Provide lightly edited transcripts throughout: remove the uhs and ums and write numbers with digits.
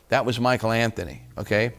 That was Michael Anthony, okay?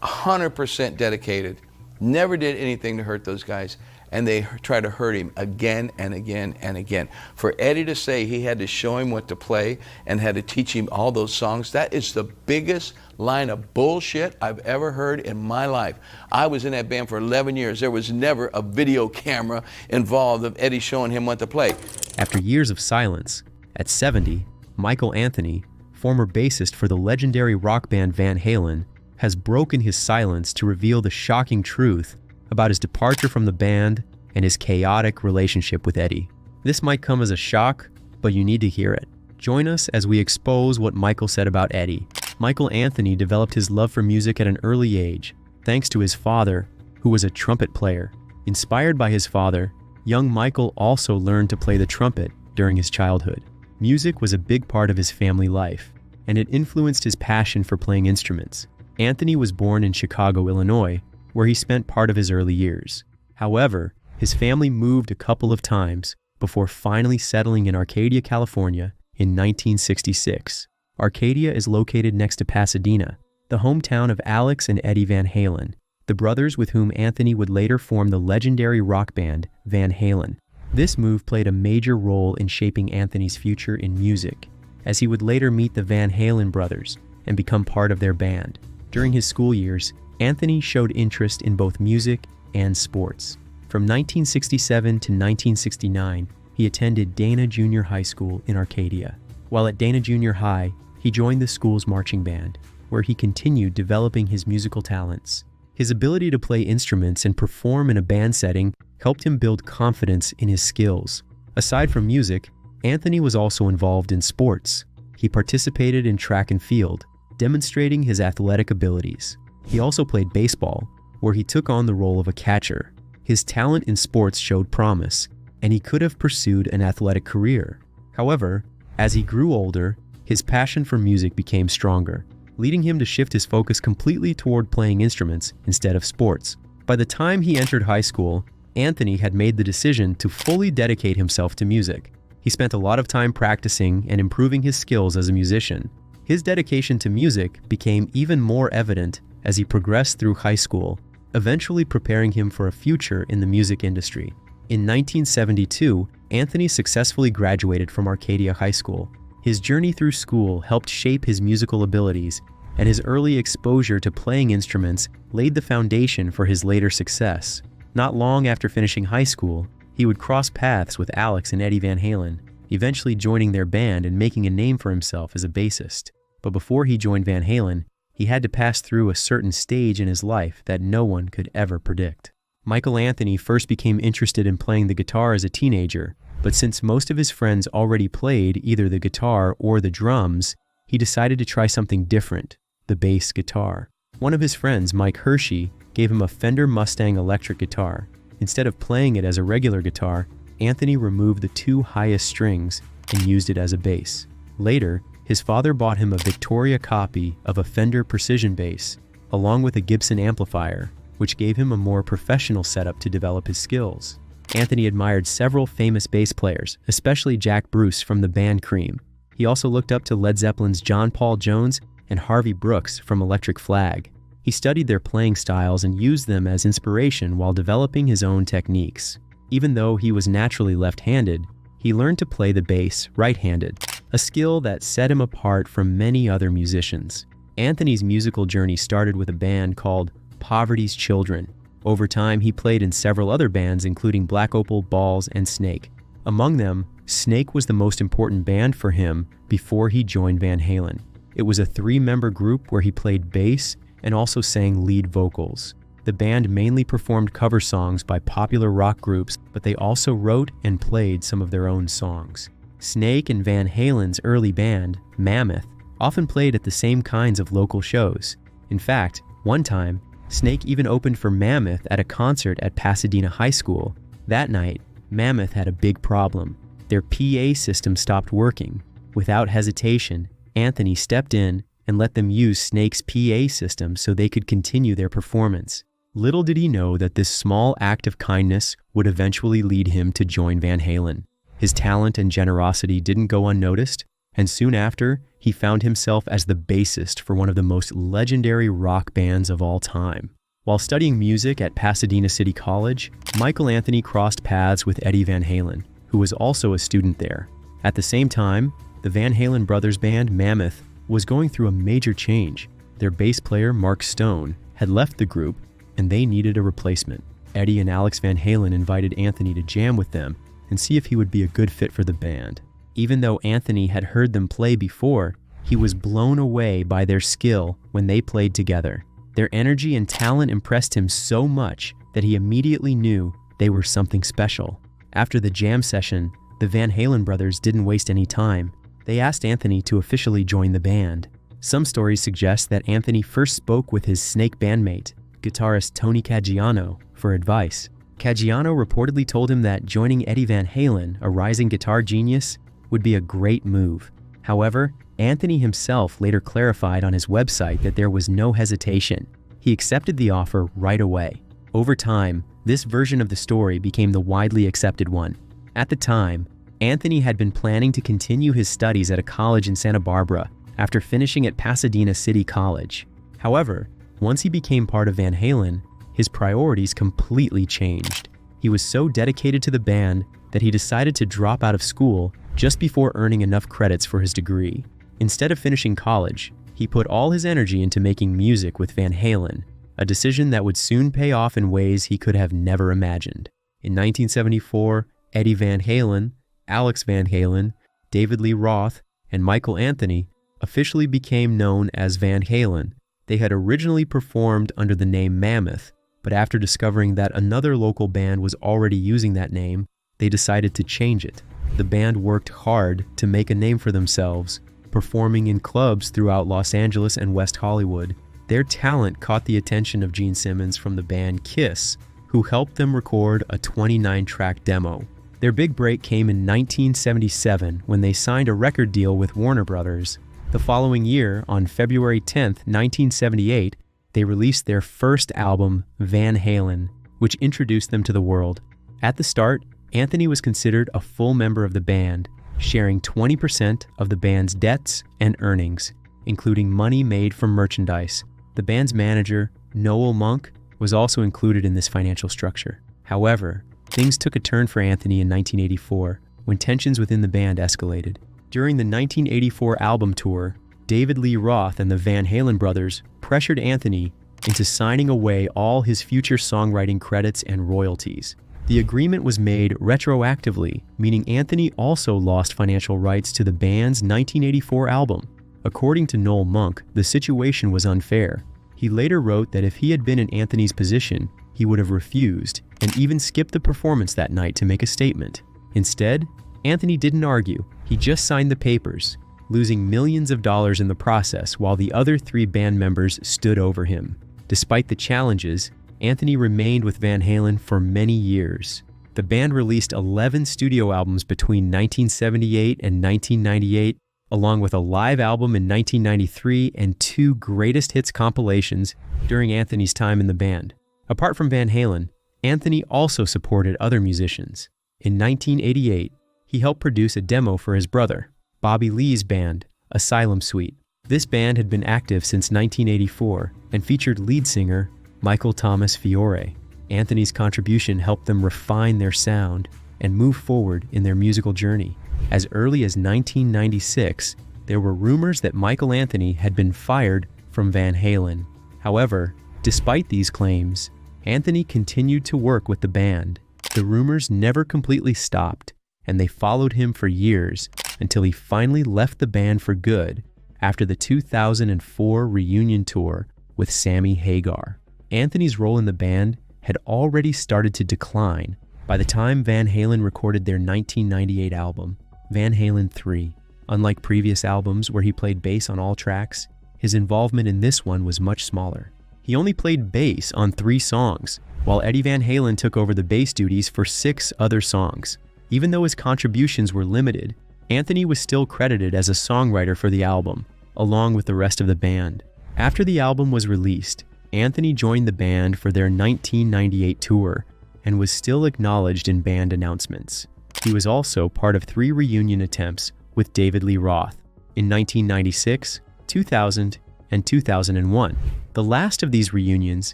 100% dedicated, never did anything to hurt those guys, and they tried to hurt him again and again and again. For Eddie to say he had to show him what to play and had to teach him all those songs, that is the biggest line of bullshit I've ever heard in my life. I was in that band for 11 years. There was never a video camera involved of Eddie showing him what to play. After years of silence, at 70, Michael Anthony, former bassist for the legendary rock band Van Halen, has broken his silence to reveal the shocking truth about his departure from the band and his chaotic relationship with Eddie. This might come as a shock, but you need to hear it. Join us as we expose what Michael said about Eddie. Michael Anthony developed his love for music at an early age, thanks to his father, who was a trumpet player. Inspired by his father, young Michael also learned to play the trumpet during his childhood. Music was a big part of his family life, and it influenced his passion for playing instruments. Anthony was born in Chicago, Illinois, where he spent part of his early years. However, his family moved a couple of times before finally settling in Arcadia, California in 1966. Arcadia is located next to Pasadena, the hometown of Alex and Eddie Van Halen, the brothers with whom Anthony would later form the legendary rock band Van Halen. This move played a major role in shaping Anthony's future in music, as he would later meet the Van Halen brothers and become part of their band. During his school years, Anthony showed interest in both music and sports. From 1967 to 1969, he attended Dana Junior High School in Arcadia. While at Dana Junior High, he joined the school's marching band, where he continued developing his musical talents. His ability to play instruments and perform in a band setting helped him build confidence in his skills. Aside from music, Anthony was also involved in sports. He participated in track and field, demonstrating his athletic abilities. He also played baseball, where he took on the role of a catcher. His talent in sports showed promise, and he could have pursued an athletic career. However, as he grew older, his passion for music became stronger, leading him to shift his focus completely toward playing instruments instead of sports. By the time he entered high school, Anthony had made the decision to fully dedicate himself to music. He spent a lot of time practicing and improving his skills as a musician. His dedication to music became even more evident as he progressed through high school, eventually preparing him for a future in the music industry. In 1972, Anthony successfully graduated from Arcadia High School. His journey through school helped shape his musical abilities, and his early exposure to playing instruments laid the foundation for his later success. Not long after finishing high school, he would cross paths with Alex and Eddie Van Halen, eventually joining their band and making a name for himself as a bassist. But before he joined Van Halen, he had to pass through a certain stage in his life that no one could ever predict. Michael Anthony first became interested in playing the guitar as a teenager, but since most of his friends already played either the guitar or the drums, he decided to try something different, the bass guitar. One of his friends, Mike Hershey, gave him a Fender Mustang electric guitar. Instead of playing it as a regular guitar, Anthony removed the two highest strings and used it as a bass. Later, his father bought him a Victoria copy of a Fender Precision bass, along with a Gibson amplifier, which gave him a more professional setup to develop his skills. Anthony admired several famous bass players, especially Jack Bruce from the band Cream. He also looked up to Led Zeppelin's John Paul Jones and Harvey Brooks from Electric Flag. He studied their playing styles and used them as inspiration while developing his own techniques. Even though he was naturally left-handed, he learned to play the bass right-handed, a skill that set him apart from many other musicians. Anthony's musical journey started with a band called Poverty's Children. Over time, he played in several other bands, including Black Opal, Balls, and Snake. Among them, Snake was the most important band for him before he joined Van Halen. It was a three-member group where he played bass and also sang lead vocals. The band mainly performed cover songs by popular rock groups, but they also wrote and played some of their own songs. Snake and Van Halen's early band, Mammoth, often played at the same kinds of local shows. In fact, one time, Snake even opened for Mammoth at a concert at Pasadena High School. That night, Mammoth had a big problem. Their PA system stopped working. Without hesitation, Anthony stepped in and let them use Snake's PA system so they could continue their performance. Little did he know that this small act of kindness would eventually lead him to join Van Halen. His talent and generosity didn't go unnoticed, and soon after, he found himself as the bassist for one of the most legendary rock bands of all time. While studying music at Pasadena City College, Michael Anthony crossed paths with Eddie Van Halen, who was also a student there. At the same time, the Van Halen brothers band Mammoth was going through a major change. Their bass player, Mark Stone, had left the group, and they needed a replacement. Eddie and Alex Van Halen invited Anthony to jam with them and see if he would be a good fit for the band. Even though Anthony had heard them play before, he was blown away by their skill when they played together. Their energy and talent impressed him so much that he immediately knew they were something special. After the jam session, the Van Halen brothers didn't waste any time. They asked Anthony to officially join the band. Some stories suggest that Anthony first spoke with his Snake bandmate, guitarist Tony Caggiano, for advice. Caggiano reportedly told him that joining Eddie Van Halen, a rising guitar genius, would be a great move. However, Anthony himself later clarified on his website that there was no hesitation. He accepted the offer right away. Over time, this version of the story became the widely accepted one. At the time, Anthony had been planning to continue his studies at a college in Santa Barbara after finishing at Pasadena City College. However, once he became part of Van Halen, his priorities completely changed. He was so dedicated to the band that he decided to drop out of school just before earning enough credits for his degree. Instead of finishing college, he put all his energy into making music with Van Halen, a decision that would soon pay off in ways he could have never imagined. In 1974, Eddie Van Halen, Alex Van Halen, David Lee Roth, and Michael Anthony officially became known as Van Halen. They had originally performed under the name Mammoth, but after discovering that another local band was already using that name, they decided to change it. The band worked hard to make a name for themselves, performing in clubs throughout Los Angeles and West Hollywood. Their talent caught the attention of Gene Simmons from the band Kiss, who helped them record a 29-track demo. Their big break came in 1977 when they signed a record deal with Warner Brothers. The following year, on February 10, 1978, they released their first album, Van Halen, which introduced them to the world. At the start, Anthony was considered a full member of the band, sharing 20% of the band's debts and earnings, including money made from merchandise. The band's manager, Noel Monk, was also included in this financial structure. However, things took a turn for Anthony in 1984 when tensions within the band escalated. During the 1984 album tour, David Lee Roth and the Van Halen brothers pressured Anthony into signing away all his future songwriting credits and royalties. The agreement was made retroactively, meaning Anthony also lost financial rights to the band's 1984 album. According to Noel Monk, the situation was unfair. He later wrote that if he had been in Anthony's position, he would have refused and even skipped the performance that night to make a statement. Instead, Anthony didn't argue. He just signed the papers, losing millions of dollars in the process while the other three band members stood over him. Despite the challenges, Anthony remained with Van Halen for many years. The band released 11 studio albums between 1978 and 1998, along with a live album in 1993 and 2 greatest hits compilations during Anthony's time in the band. Apart from Van Halen, Anthony also supported other musicians. In 1988, he helped produce a demo for his brother, Bobby Lee's band, Asylum Suite. This band had been active since 1984 and featured lead singer Michael Thomas Fiore. Anthony's contribution helped them refine their sound and move forward in their musical journey. As early as 1996, there were rumors that Michael Anthony had been fired from Van Halen. However, despite these claims, Anthony continued to work with the band. The rumors never completely stopped, and they followed him for years until he finally left the band for good after the 2004 reunion tour with Sammy Hagar. Anthony's role in the band had already started to decline by the time Van Halen recorded their 1998 album, Van Halen 3. Unlike previous albums where he played bass on all tracks, his involvement in this one was much smaller. He only played bass on 3 songs, while Eddie Van Halen took over the bass duties for 6 other songs. Even though his contributions were limited, Anthony was still credited as a songwriter for the album, along with the rest of the band. After the album was released, Anthony joined the band for their 1998 tour and was still acknowledged in band announcements. He was also part of 3 reunion attempts with David Lee Roth. in 1996, 2000, and 2001. The last of these reunions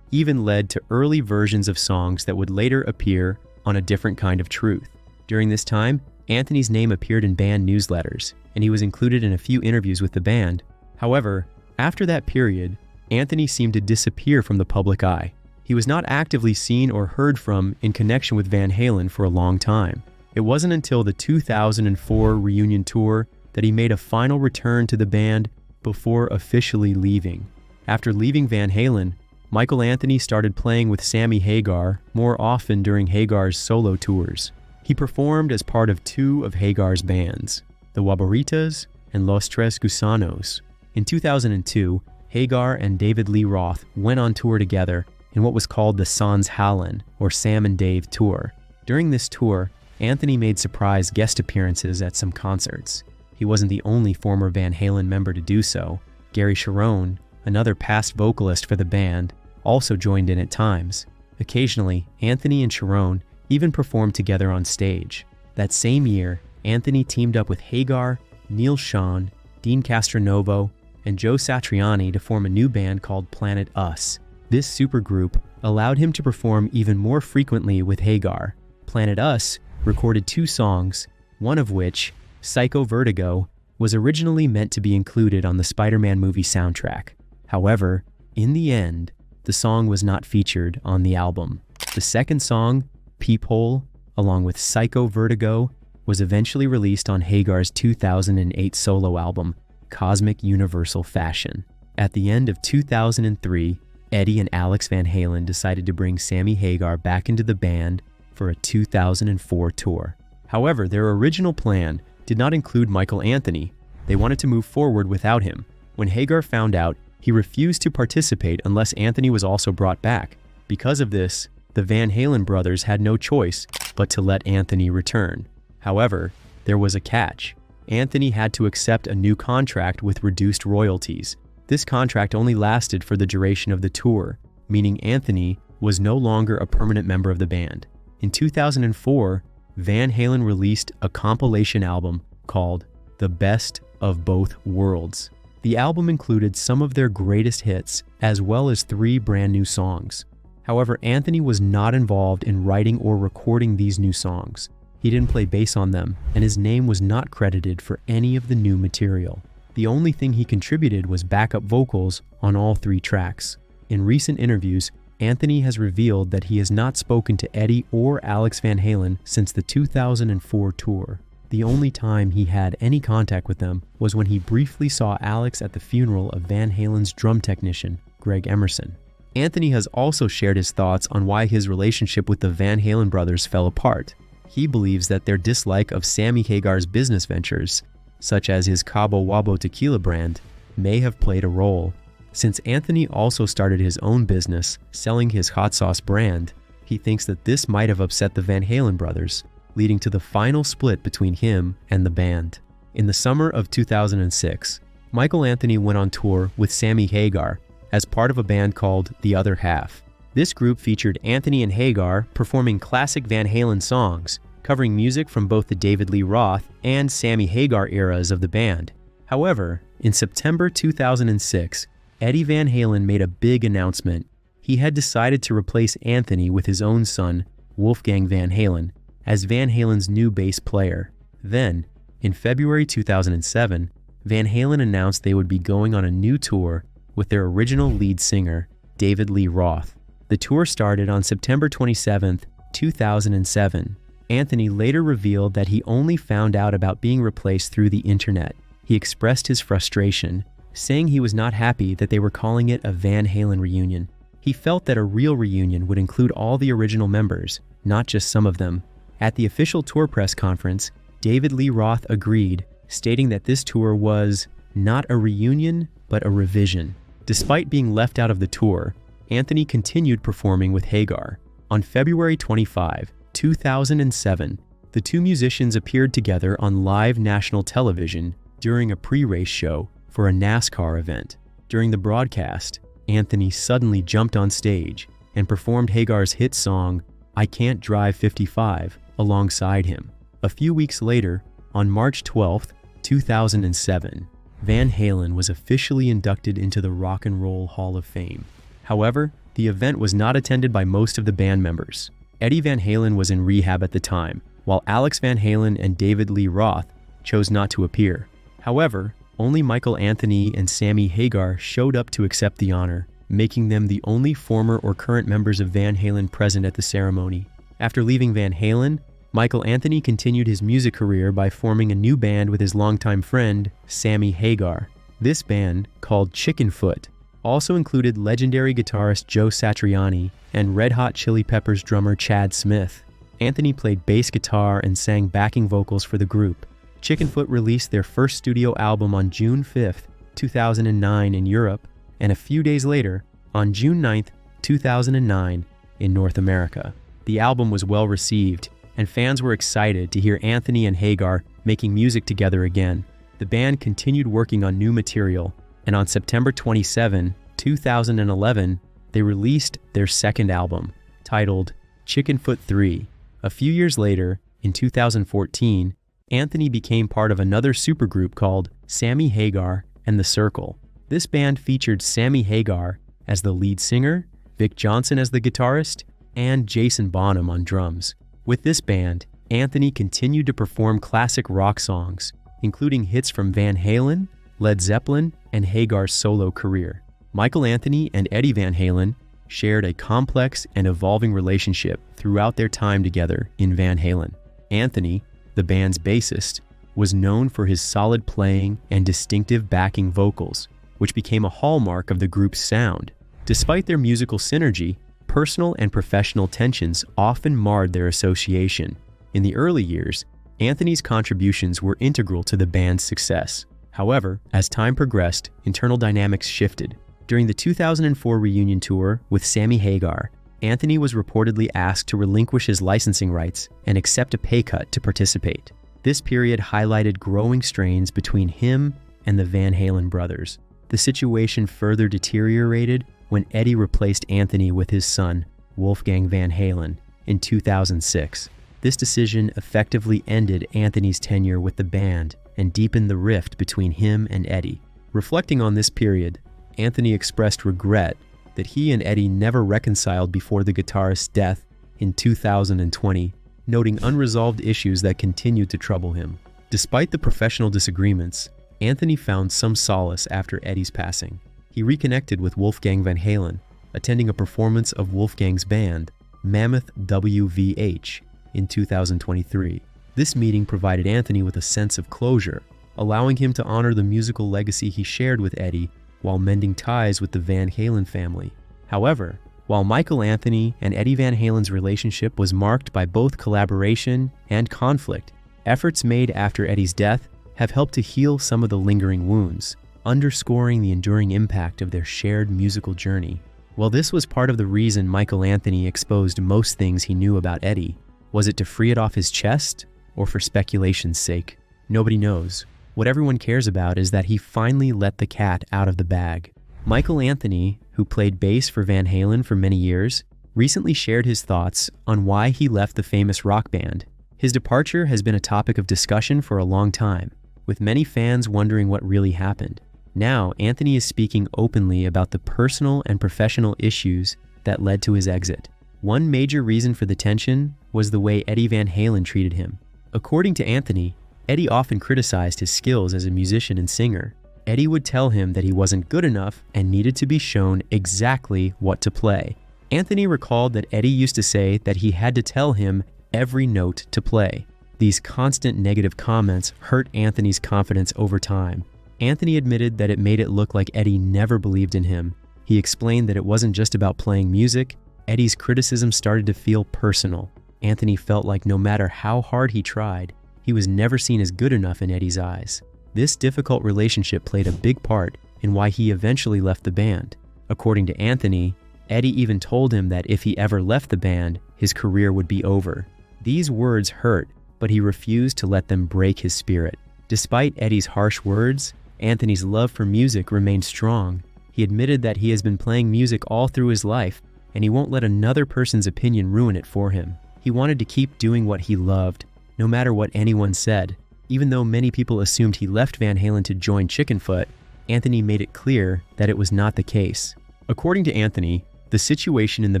even led to early versions of songs that would later appear on A Different Kind of Truth. During this time, Anthony's name appeared in band newsletters, and he was included in a few interviews with the band. However, after that period, Anthony seemed to disappear from the public eye. He was not actively seen or heard from in connection with Van Halen for a long time. It wasn't until the 2004 reunion tour that he made a final return to the band before officially leaving. After leaving Van Halen, Michael Anthony started playing with Sammy Hagar more often during Hagar's solo tours. He performed as part of two of Hagar's bands, the Wabaritas and Los Tres Gusanos. In 2002, Hagar and David Lee Roth went on tour together in what was called the Sans Halen, or Sam and Dave tour. During this tour, Anthony made surprise guest appearances at some concerts. He wasn't the only former Van Halen member to do so. Gary Cherone, another past vocalist for the band, also joined in at times. Occasionally, Anthony and Cherone even performed together on stage. That same year, Anthony teamed up with Hagar, Neil Schon, Dean Castronovo, and Joe Satriani to form a new band called Planet Us. This supergroup allowed him to perform even more frequently with Hagar. Planet Us recorded 2 songs, one of which, Psycho Vertigo, was originally meant to be included on the Spider-Man movie soundtrack. However, in the end, the song was not featured on the album. The second song, Peephole, along with Psycho Vertigo, was eventually released on Hagar's 2008 solo album, Cosmic Universal Fashion. At the end of 2003, Eddie and Alex Van Halen decided to bring Sammy Hagar back into the band for a 2004 tour. However, their original plan did not include Michael Anthony. They wanted to move forward without him. When Hagar found out, he refused to participate unless Anthony was also brought back. Because of this, the Van Halen brothers had no choice but to let Anthony return. However, there was a catch. Anthony had to accept a new contract with reduced royalties. This contract only lasted for the duration of the tour, meaning Anthony was no longer a permanent member of the band. In 2004, Van Halen released a compilation album called The Best of Both Worlds. The album included some of their greatest hits, as well as 3 brand new songs. However, Anthony was not involved in writing or recording these new songs. He didn't play bass on them, and his name was not credited for any of the new material. The only thing he contributed was backup vocals on all 3 tracks. In recent interviews, Anthony has revealed that he has not spoken to Eddie or Alex Van Halen since the 2004 tour. The only time he had any contact with them was when he briefly saw Alex at the funeral of Van Halen's drum technician, Greg Emerson. Anthony has also shared his thoughts on why his relationship with the Van Halen brothers fell apart. He believes that their dislike of Sammy Hagar's business ventures, such as his Cabo Wabo tequila brand, may have played a role. Since Anthony also started his own business selling his hot sauce brand, he thinks that this might have upset the Van Halen brothers, leading to the final split between him and the band. In the summer of 2006, Michael Anthony went on tour with Sammy Hagar as part of a band called The Other Half. This group featured Anthony and Hagar performing classic Van Halen songs, covering music from both the David Lee Roth and Sammy Hagar eras of the band. However, in September 2006, Eddie Van Halen made a big announcement. He had decided to replace Anthony with his own son, Wolfgang Van Halen, as Van Halen's new bass player. Then, in February 2007, Van Halen announced they would be going on a new tour with their original lead singer, David Lee Roth. The tour started on September 27, 2007. Anthony later revealed that he only found out about being replaced through the internet. He expressed his frustration, saying he was not happy that they were calling it a Van Halen reunion. He felt that a real reunion would include all the original members, not just some of them. At the official tour press conference, David Lee Roth agreed, stating that this tour was not a reunion, but a revision. Despite being left out of the tour, Anthony continued performing with Hagar. On February 25, 2007, the two musicians appeared together on live national television during a pre-race show for a NASCAR event. During the broadcast, Anthony suddenly jumped on stage and performed Hagar's hit song, I Can't Drive 55, alongside him. A few weeks later, on March 12, 2007, Van Halen was officially inducted into the Rock and Roll Hall of Fame. However, the event was not attended by most of the band members. Eddie Van Halen was in rehab at the time, while Alex Van Halen and David Lee Roth chose not to appear. However, only Michael Anthony and Sammy Hagar showed up to accept the honor, making them the only former or current members of Van Halen present at the ceremony. After leaving Van Halen, Michael Anthony continued his music career by forming a new band with his longtime friend, Sammy Hagar. This band, called Chickenfoot, also included legendary guitarist Joe Satriani and Red Hot Chili Peppers drummer Chad Smith. Anthony played bass guitar and sang backing vocals for the group. Chickenfoot released their first studio album on June 5, 2009 in Europe, and a few days later, on June 9, 2009, in North America. The album was well received, and fans were excited to hear Anthony and Hagar making music together again. The band continued working on new material, and on September 27, 2011, they released their second album, titled Chickenfoot 3. A few years later, in 2014, Anthony became part of another supergroup called Sammy Hagar and the Circle. This band featured Sammy Hagar as the lead singer, Vic Johnson as the guitarist, and Jason Bonham on drums. With this band, Anthony continued to perform classic rock songs, including hits from Van Halen, Led Zeppelin, and Hagar's solo career. Michael Anthony and Eddie Van Halen shared a complex and evolving relationship throughout their time together in Van Halen. Anthony, the band's bassist, was known for his solid playing and distinctive backing vocals, which became a hallmark of the group's sound. Despite their musical synergy, personal and professional tensions often marred their association. In the early years, Anthony's contributions were integral to the band's success. However, as time progressed, internal dynamics shifted. During the 2004 reunion tour with Sammy Hagar, Anthony was reportedly asked to relinquish his licensing rights and accept a pay cut to participate. This period highlighted growing strains between him and the Van Halen brothers. The situation further deteriorated when Eddie replaced Anthony with his son, Wolfgang Van Halen, in 2006. This decision effectively ended Anthony's tenure with the band and deepened the rift between him and Eddie. Reflecting on this period, Anthony expressed regret that he and Eddie never reconciled before the guitarist's death in 2020, noting unresolved issues that continued to trouble him. Despite the professional disagreements, Anthony found some solace after Eddie's passing. He reconnected with Wolfgang Van Halen, attending a performance of Wolfgang's band, Mammoth WVH, in 2023. This meeting provided Anthony with a sense of closure, allowing him to honor the musical legacy he shared with Eddie while mending ties with the Van Halen family. However, while Michael Anthony and Eddie Van Halen's relationship was marked by both collaboration and conflict, efforts made after Eddie's death have helped to heal some of the lingering wounds, underscoring the enduring impact of their shared musical journey. While this was part of the reason Michael Anthony exposed most things he knew about Eddie, was it to free it off his chest or for speculation's sake? Nobody knows. What everyone cares about is that he finally let the cat out of the bag. Michael Anthony, who played bass for Van Halen for many years, recently shared his thoughts on why he left the famous rock band. His departure has been a topic of discussion for a long time, with many fans wondering what really happened. Now, Anthony is speaking openly about the personal and professional issues that led to his exit. One major reason for the tension was the way Eddie Van Halen treated him. According to Anthony, Eddie often criticized his skills as a musician and singer. Eddie would tell him that he wasn't good enough and needed to be shown exactly what to play. Anthony recalled that Eddie used to say that he had to tell him every note to play. These constant negative comments hurt Anthony's confidence over time. Anthony admitted that it made it look like Eddie never believed in him. He explained that it wasn't just about playing music. Eddie's criticism started to feel personal. Anthony felt like no matter how hard he tried, he was never seen as good enough in Eddie's eyes. This difficult relationship played a big part in why he eventually left the band. According to Anthony, Eddie even told him that if he ever left the band, his career would be over. These words hurt, but he refused to let them break his spirit. Despite Eddie's harsh words, Anthony's love for music remained strong. He admitted that he has been playing music all through his life, and he won't let another person's opinion ruin it for him. He wanted to keep doing what he loved, no matter what anyone said. Even though many people assumed he left Van Halen to join Chickenfoot, Anthony made it clear that it was not the case. According to Anthony, the situation in the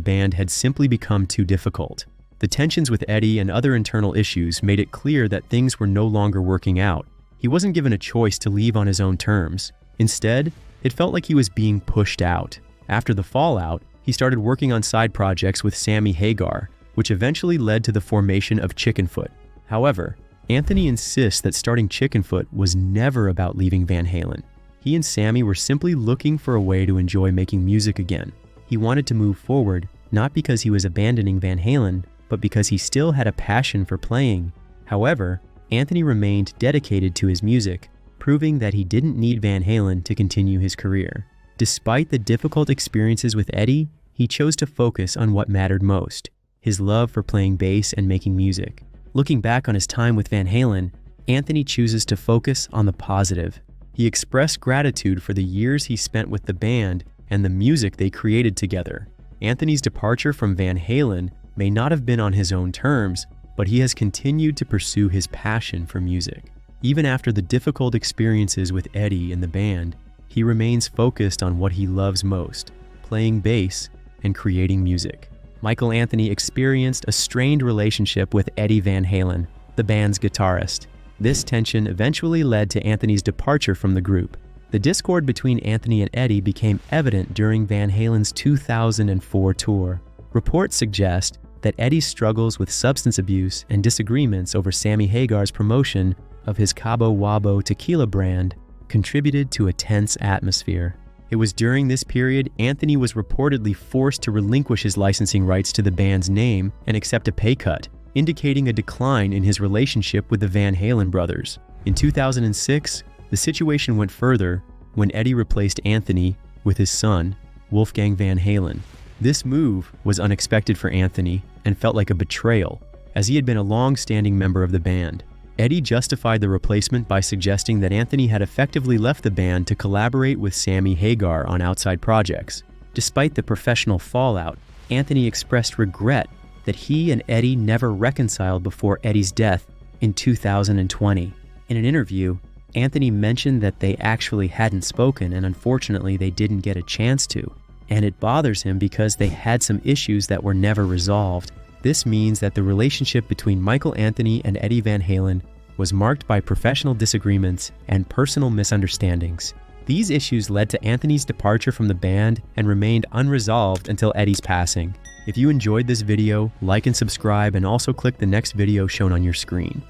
band had simply become too difficult. The tensions with Eddie and other internal issues made it clear that things were no longer working out. He wasn't given a choice to leave on his own terms. Instead, it felt like he was being pushed out. After the fallout, he started working on side projects with Sammy Hagar, which eventually led to the formation of Chickenfoot. However, Anthony insists that starting Chickenfoot was never about leaving Van Halen. He and Sammy were simply looking for a way to enjoy making music again. He wanted to move forward, not because he was abandoning Van Halen, but because he still had a passion for playing. However, Anthony remained dedicated to his music, proving that he didn't need Van Halen to continue his career. Despite the difficult experiences with Eddie, he chose to focus on what mattered most, his love for playing bass and making music. Looking back on his time with Van Halen, Anthony chooses to focus on the positive. He expressed gratitude for the years he spent with the band and the music they created together. Anthony's departure from Van Halen may not have been on his own terms, but he has continued to pursue his passion for music. Even after the difficult experiences with Eddie and the band, he remains focused on what he loves most, playing bass and creating music. Michael Anthony experienced a strained relationship with Eddie Van Halen, the band's guitarist. This tension eventually led to Anthony's departure from the group. The discord between Anthony and Eddie became evident during Van Halen's 2004 tour. Reports suggest that Eddie's struggles with substance abuse and disagreements over Sammy Hagar's promotion of his Cabo Wabo tequila brand contributed to a tense atmosphere. It was during this period Anthony was reportedly forced to relinquish his licensing rights to the band's name and accept a pay cut, indicating a decline in his relationship with the Van Halen brothers. In 2006, the situation went further when Eddie replaced Anthony with his son, Wolfgang Van Halen. This move was unexpected for Anthony and felt like a betrayal, as he had been a long-standing member of the band. Eddie justified the replacement by suggesting that Anthony had effectively left the band to collaborate with Sammy Hagar on outside projects. Despite the professional fallout, Anthony expressed regret that he and Eddie never reconciled before Eddie's death in 2020. In an interview, Anthony mentioned that they actually hadn't spoken and unfortunately they didn't get a chance to. And it bothers him because they had some issues that were never resolved. This means that the relationship between Michael Anthony and Eddie Van Halen was marked by professional disagreements and personal misunderstandings. These issues led to Anthony's departure from the band and remained unresolved until Eddie's passing. If you enjoyed this video, like and subscribe, and also click the next video shown on your screen.